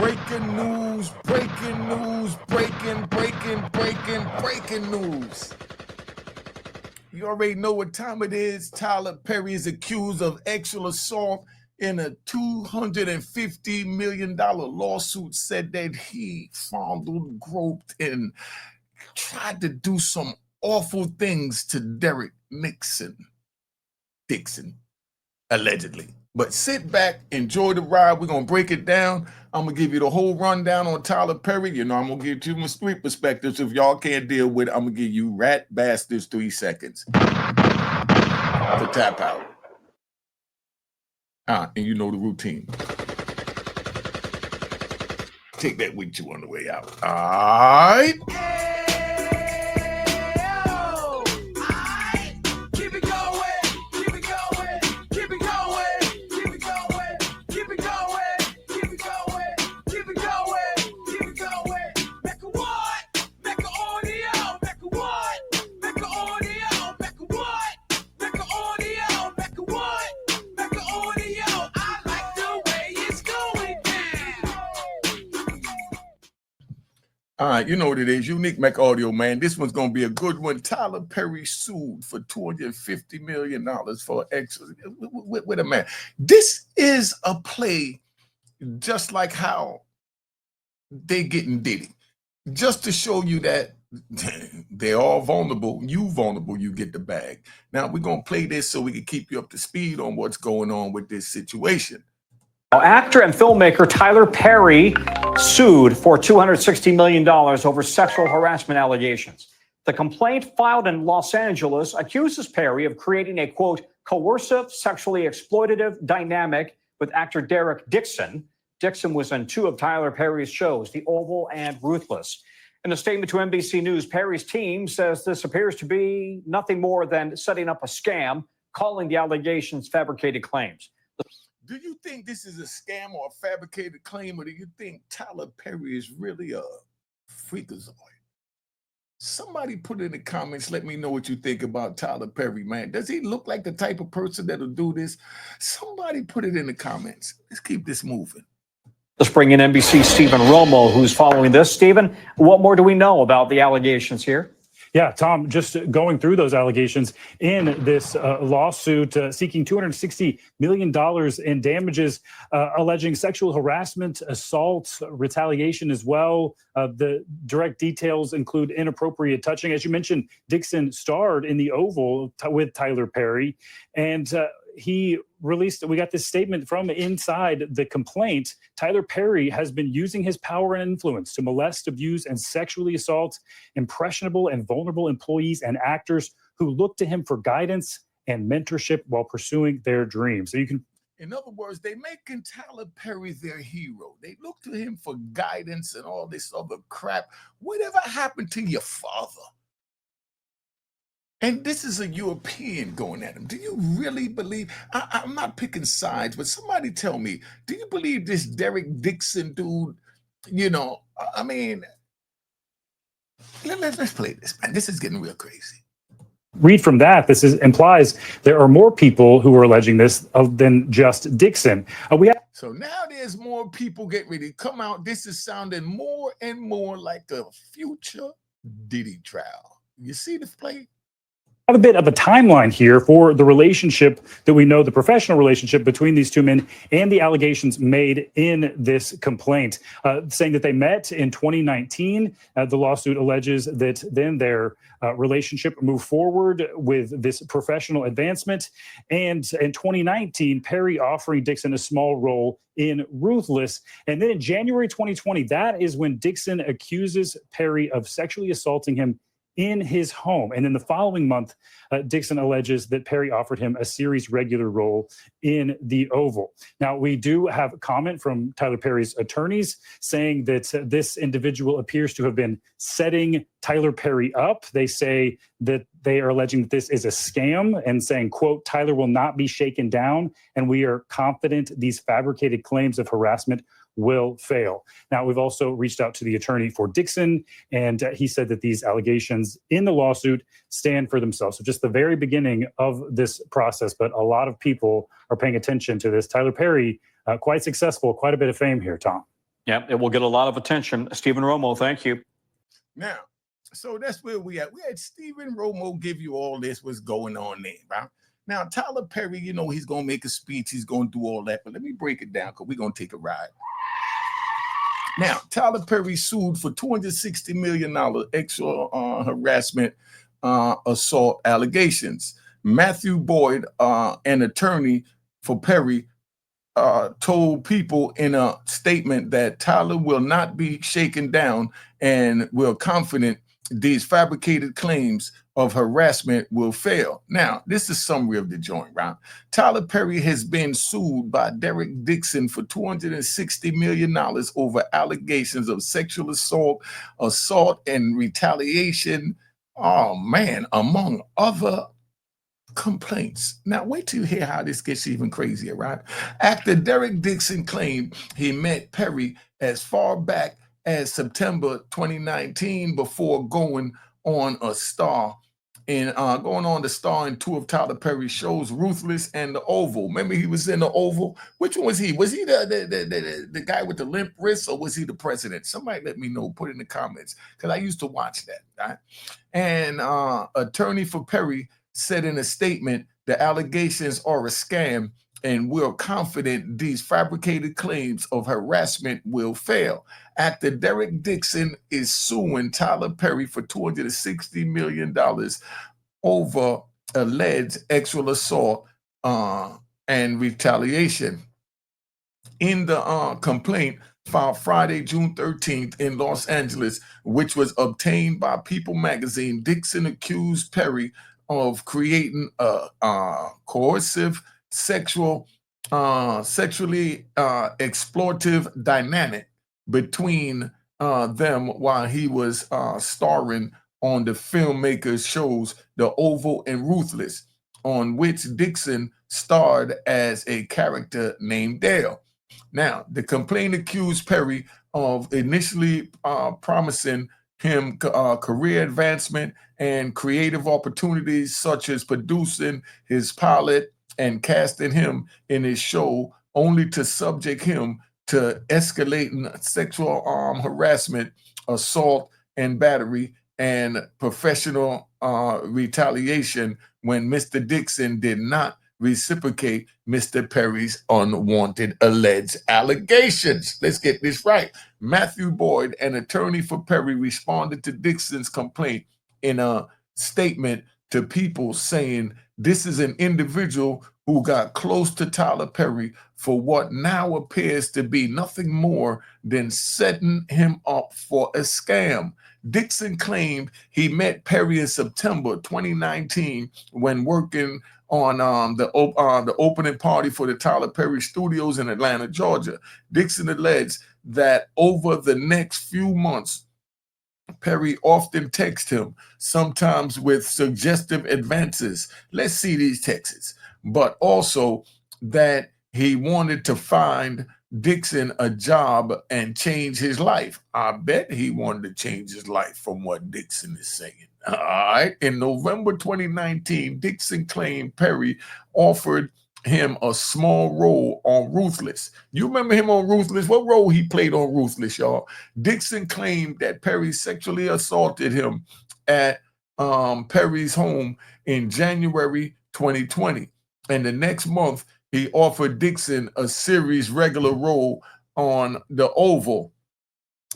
Breaking news, breaking news, breaking news. You already know what time it is. Tyler Perry is accused of sexual assault in a $250 million lawsuit, said that he fondled, groped, and tried to do some awful things to Derrick Dixon, allegedly. But sit back, enjoy the ride. We're going to break it down. I'm going to give you the whole rundown on Tyler Perry. You know, I'm going to give you my street perspectives. If y'all can't deal with it, I'm going to give you rat bastards 3 seconds to tap out. And you know the routine. Take that with you on the way out. All right. All right, you know what it is. Unique Mecca audio, man. This one's going to be a good one. Tyler Perry sued for $250 million for extra. Wait a minute. This is a play just like how they getting Diddy. Just to show you that they're all vulnerable. You get the bag. Now, we're going to play this so we can keep you up to speed on what's going on with this situation. Now, actor and filmmaker Tyler Perry sued for $260 million over sexual harassment allegations. The complaint filed in Los Angeles accuses Perry of creating a, quote, coercive, sexually exploitative dynamic with actor Derrick Dixon. Dixon was in 2 of Tyler Perry's shows, The Oval and Ruthless. In a statement to NBC News, Perry's team says this appears to be nothing more than setting up a scam, calling the allegations fabricated claims. Do you think this is a scam or a fabricated claim, or do you think Tyler Perry is really a freakazoid? Somebody put in the comments, let me know what you think about Tyler Perry, man. Does he look like the type of person that'll do this? Somebody put it in the comments. Let's keep this moving. Let's bring in NBC's Stephen Romo, who's following this. Stephen, what more do we know about the allegations here? Yeah, Tom, just going through those allegations in this lawsuit seeking $260 million in damages, alleging sexual harassment, assault, retaliation as well. The direct details include inappropriate touching. As you mentioned, Dixon starred in The Oval with Tyler Perry, and we got this statement from inside the complaint. Tyler Perry has been using his power and influence to molest, abuse, and sexually assault impressionable and vulnerable employees and actors who look to him for guidance and mentorship while pursuing their dreams. So you can. In other words, they making Tyler Perry their hero. They look to him for guidance and all this other crap. Whatever happened to your father? And this is a European going at him. Do you really believe? I'm not picking sides, but somebody tell me, do you believe this Derrick Dixon dude, you know, I mean, let's play this, man. This is getting real crazy. Read from that, this implies there are more people who are alleging this than just Dixon. So now there's more people getting ready to come out. This is sounding more and more like a future Diddy trial. You see this play? A bit of a timeline here for the relationship that we know, the professional relationship between these two men and the allegations made in this complaint, saying that they met in 2019. The lawsuit alleges that then their relationship moved forward with this professional advancement. And in 2019, Perry offering Dixon a small role in Ruthless. And then in January 2020, that is when Dixon accuses Perry of sexually assaulting him in his home. And in the following month, Dixon alleges that Perry offered him a series regular role in The Oval. Now, we do have a comment from Tyler Perry's attorneys saying that this individual appears to have been setting Tyler Perry up. They say that they are alleging that this is a scam and saying, quote, Tyler will not be shaken down, and we are confident these fabricated claims of harassment will fail. Now, we've also reached out to the attorney for Dixon, and he said that these allegations in the lawsuit stand for themselves. So just the very beginning of this process, but a lot of people are paying attention to this. Tyler Perry, quite successful, quite a bit of fame here, Tom. Yep, it will get a lot of attention. Stephen Romo, thank you. Now, so that's where we at. We had Stephen Romo give you all this, what's going on there, right? Now, Tyler Perry, you know, he's going to make a speech. He's going to do all that. But let me break it down because we're going to take a ride. Now, Tyler Perry sued for $260 million extra harassment assault allegations. Matthew Boyd, an attorney for Perry, told people in a statement that Tyler will not be shaken down and we're confident these fabricated claims of harassment will fail. Now, this is a summary of the joint, right? Tyler Perry has been sued by Derrick Dixon for $260 million over allegations of sexual assault and retaliation. Oh man, among other complaints. Now, wait till you hear how this gets even crazier, right? Actor Derrick Dixon claimed he met Perry as far back as September 2019 before going on to star in two of Tyler Perry's shows, Ruthless and The Oval. Remember, he was in The Oval. Which one was he? Was he the guy with the limp wrist, or was he the president? Somebody let me know. Put in the comments because I used to watch that. Right? And attorney for Perry said in a statement, the allegations are a scam and we're confident these fabricated claims of harassment will fail. Actor Derrick Dixon is suing Tyler Perry for $260 million over alleged sexual assault and retaliation. In the complaint filed Friday, June 13th in Los Angeles, which was obtained by People magazine, Dixon accused Perry of creating a coercive, sexually exploitative dynamic between them while he was starring on the filmmaker's shows The Oval and Ruthless, on which Dixon starred as a character named Dale. Now, the complaint accused Perry of initially promising him career advancement and creative opportunities, such as producing his pilot and casting him in his show, only to subject him to escalating sexual harassment, assault, and battery, and professional retaliation when Mr. Dixon did not reciprocate Mr. Perry's unwanted alleged allegations. Let's get this right. Matthew Boyd, an attorney for Perry, responded to Dixon's complaint in a statement to People, saying this is an individual who got close to Tyler Perry for what now appears to be nothing more than setting him up for a scam. Dixon claimed he met Perry in September 2019 when working on the opening party for the Tyler Perry Studios in Atlanta, Georgia. Dixon alleged that over the next few months, Perry often texted him, sometimes with suggestive advances. Let's see these texts. But also that he wanted to find Dixon a job and change his life. I bet he wanted to change his life from what Dixon is saying. All right. In November 2019, Dixon claimed Perry offered him a small role on Ruthless. You remember him on Ruthless? What role he played on Ruthless, y'all? Dixon claimed that Perry sexually assaulted him at Perry's home in January 2020. And the next month, he offered Dixon a series regular role on The Oval,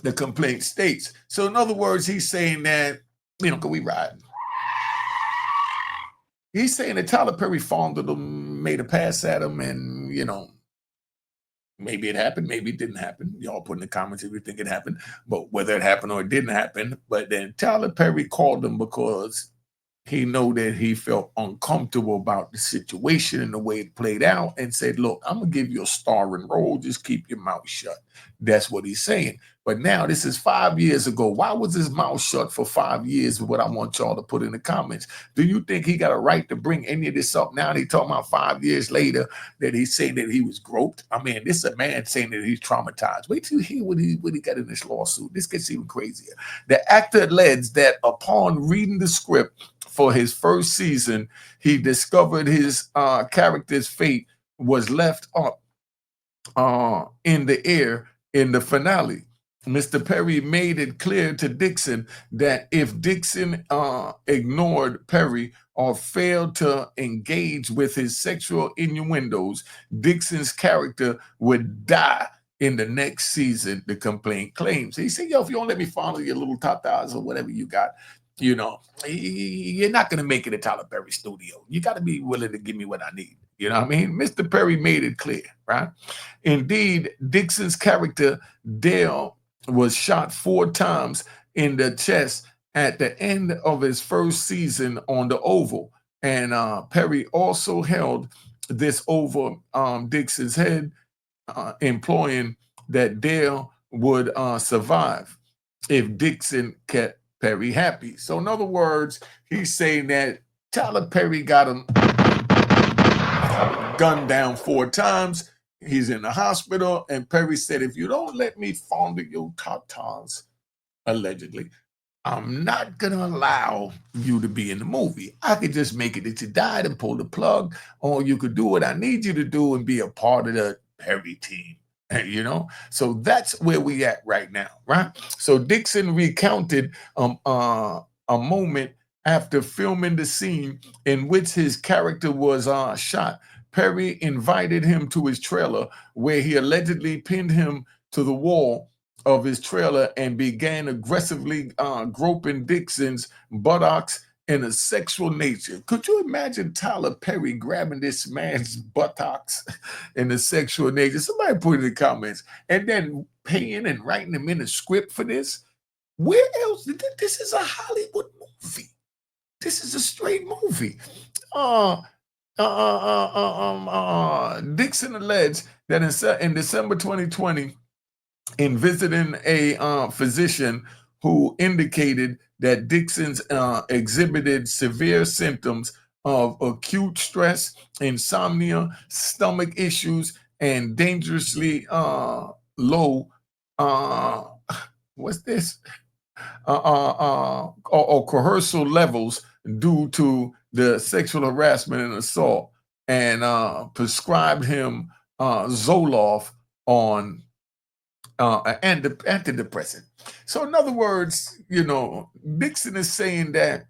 the complaint states. So in other words, he's saying that, can we ride? He's saying that Tyler Perry fondled him, made a pass at him, and, maybe it happened, maybe it didn't happen. Y'all put in the comments if you think it happened, but whether it happened or it didn't happen. But then Tyler Perry called him because he knew that he felt uncomfortable about the situation and the way it played out, and said, look, I'm going to give you a starring role. Just keep your mouth shut. That's what he's saying. But now this is 5 years ago. Why was his mouth shut for 5 years? What I want y'all to put in the comments. Do you think he got a right to bring any of this up now? They talking about 5 years later that he's saying that he was groped. I mean, this is a man saying that he's traumatized. Wait till you hear what he got in this lawsuit. This gets even crazier. The actor alleged that upon reading the script for his first season, he discovered his character's fate was left up in the air In the finale, Mr. Perry made it clear to Dixon that if Dixon ignored Perry or failed to engage with his sexual innuendos, Dixon's character would die in the next season, the complaint claims. He said, yo, if you don't let me follow your little tatas or whatever you got, you know, you're not going to make it at Tyler Perry studio. You got to be willing to give me what I need. You know what I mean? Mr. Perry made it clear, right? Indeed, Dixon's character, Dale, was shot 4 times in the chest at the end of his first season on the Oval. And Perry also held this over Dixon's head, implying that Dale would survive if Dixon kept Perry happy. So in other words, he's saying that Tyler Perry got him gunned down 4 times. He's in the hospital, and Perry said, if you don't let me fondle your tatas, allegedly, I'm not going to allow you to be in the movie. I could just make it that you died and pull the plug, or you could do what I need you to do and be a part of the Perry team. You know, so that's where we at right now, right? So Dixon recounted a moment after filming the scene in which his character was shot. Perry invited him to his trailer, where he allegedly pinned him to the wall of his trailer and began aggressively groping Dixon's buttocks in a sexual nature. Could you imagine Tyler Perry grabbing this man's buttocks in a sexual nature? Somebody put it in the comments. And then paying and writing him in a script for this? Where else? This is a Hollywood movie. This is a straight movie. Dixon alleged that in December 2020, in visiting a physician who indicated that Dixon's exhibited severe symptoms of acute stress, insomnia, stomach issues, and dangerously low, what's this? Or coercial levels due to the sexual harassment and assault, and prescribed him Zoloft on and the antidepressant. So in other words, you know, Dixon is saying that,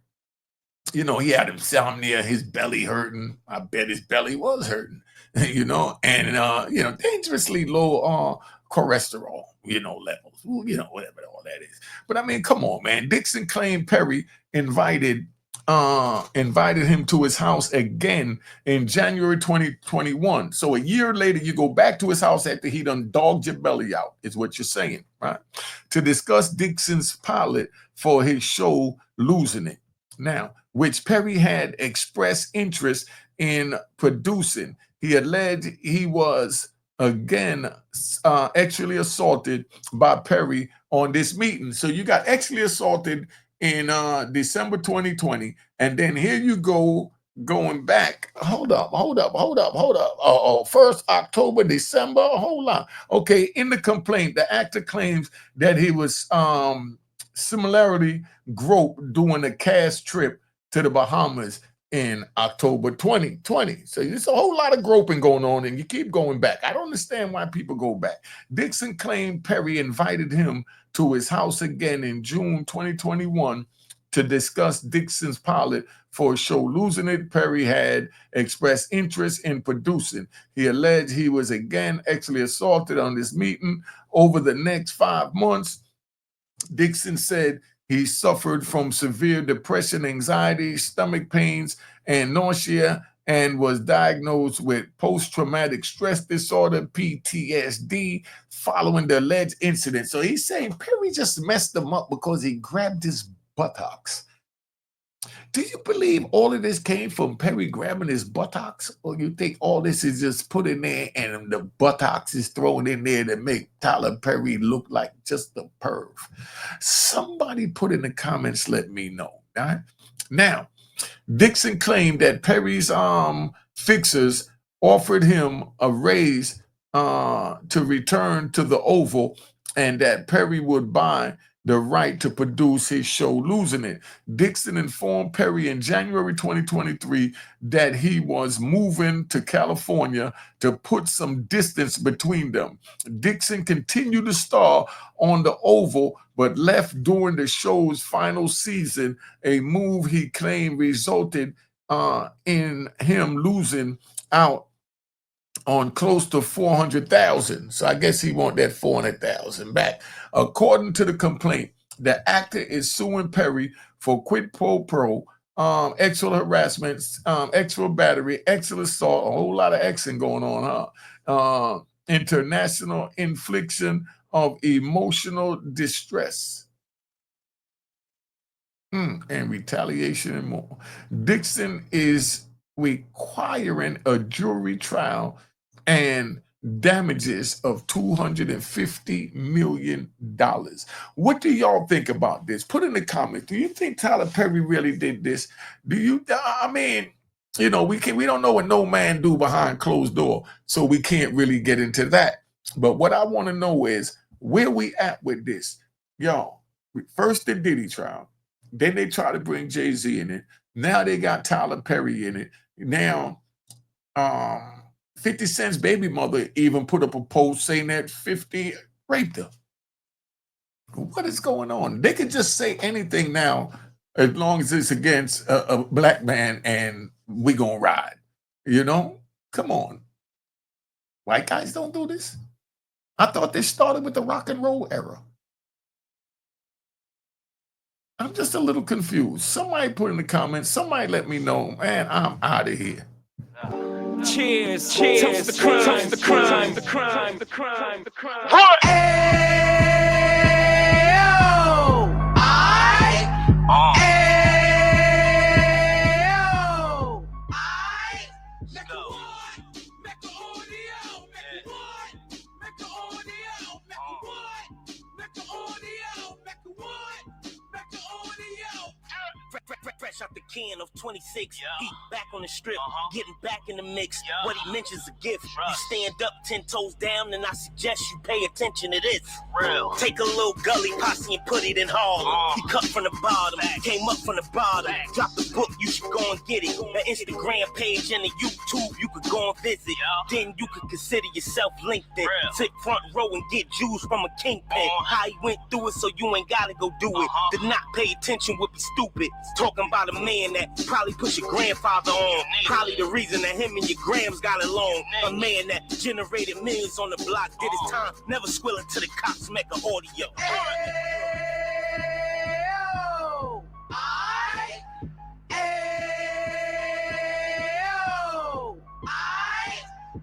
you know, he had insomnia, his belly hurting. I bet his belly was hurting, you know, and, you know, dangerously low cholesterol, you know, levels, you know, whatever all that is. But I mean, come on, man. Dixon claimed Perry invited him to his house again in January 2021. So a year later, you go back to his house after he done dogged your belly out, is what you're saying, right? To discuss Dixon's pilot for his show, Losing It. Now, which Perry had expressed interest in producing. He alleged he was again actually assaulted by Perry on this meeting. So you got actually assaulted in December 2020, and then here you go going back. Hold up. First October, December. Hold on. Okay, in the complaint, the actor claims that he was similarly groped during a cast trip to the Bahamas in October 2020. So there's a whole lot of groping going on, and you keep going back. I don't understand why people go back. Dixon claimed Perry invited him to his house again in June 2021 to discuss Dixon's pilot for a show, Losing It. Perry had expressed interest in producing. He alleged he was again actually assaulted on this meeting. Over the next 5 months, Dixon said he suffered from severe depression, anxiety, stomach pains, and nausea, and was diagnosed with post-traumatic stress disorder, PTSD, following the alleged incident. So he's saying Perry just messed him up because he grabbed his buttocks. Do you believe all of this came from Perry grabbing his buttocks? Or you think all this is just put in there and the buttocks is thrown in there to make Tyler Perry look like just a perv? Somebody put in the comments, let me know. Right? Now, Dixon claimed that Perry's fixers offered him a raise to return to the Oval, and that Perry would buy the right to produce his show, losing it. Dixon informed Perry in January 2023 that he was moving to California to put some distance between them. Dixon continued to star on the Oval, but left during the show's final season, a move he claimed resulted in him losing out on close to $400,000. So I guess he want that $400,000 back. According to the complaint, the actor is suing Perry for quid pro quo, sexual harassment, sexual battery, sexual assault, a whole lot of Xing going on, huh? International infliction of emotional distress. And retaliation and more. Dixon is requiring a jury trial and damages of $250 million. What do y'all think about this? Put in the comments. Do you think Tyler Perry really did this? Do you? I mean, you know, we don't know what no man do behind closed door, so we can't really get into that. But what I want to know is where we at with this, y'all. First the Diddy trial, then they try to bring Jay-Z in it. Now they got Tyler Perry in it. Now, 50 Cent's baby mother even put up a post saying that 50 raped her. What is going on? They can just say anything now as long as it's against a black man and we gonna ride. You know? Come on. White guys don't do this. I thought this started with the rock and roll era. I'm just a little confused. Somebody put in the comments, somebody let me know, man, I'm out of here. Cheers, cheers, toast the crime, toast the crime, the crime, the crime, the crime. What? Fresh out the can of 26, he back on the strip, getting back in the mix. What he mentions a gift. You stand up 10 toes down, and I suggest you pay attention to this. Real. Take a little gully posse and put it in Harlem. He cut from the bottom, came up from the bottom. Drop the book, you should go and get it. The Instagram page and the YouTube, you could go and visit. Then you could consider yourself LinkedIn. Sit front row and get Jews from a kingpin. How he went through it, so you ain't gotta go do it. To not pay attention would be stupid. Talking about a man that probably put your grandfather on. Probably the reason that him and your grams got along. A man that generated millions on the block, did his time, never squilling to the cops, Mecca audio.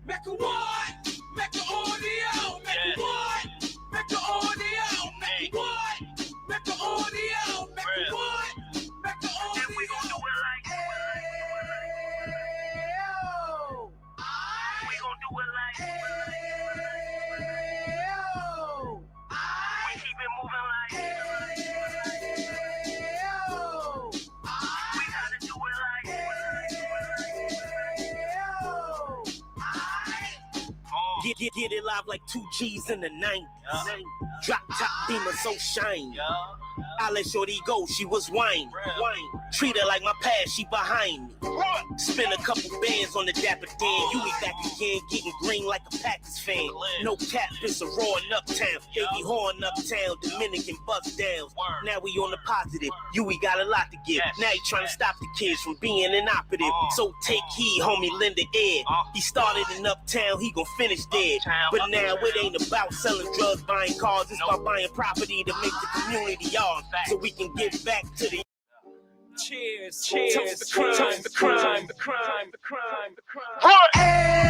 Mecca what? Mecca audio. Mecca what? Mecca audio. Mecca what? Mecca audio. Mecca what? Mecca audio. And we gon' do it like we gon' do it like we keep it moving like we gotta do it like Get it live like 2 G's in the 90s. Drop top beamer so shiny. I let shorty go, she was wine. Treat her like my past, she behind me. Spend a couple bands on the dapper Dan. You be back again, getting green like a Packers fan. No cap, it's a raw in uptown. Baby horn uptown, Dominican bust downs. Now we on the positive, we got a lot to give. Now he trying to stop the kids from being inoperative. So take heed, homie, lend a ear. He started in uptown, he gon' finish dead. But now it ain't about selling drugs, buying cars. It's about buying property to make the community yours, so we can give back to the. cheers, cheers, toast the crime, the crime, the crime, the crime, the crime. What?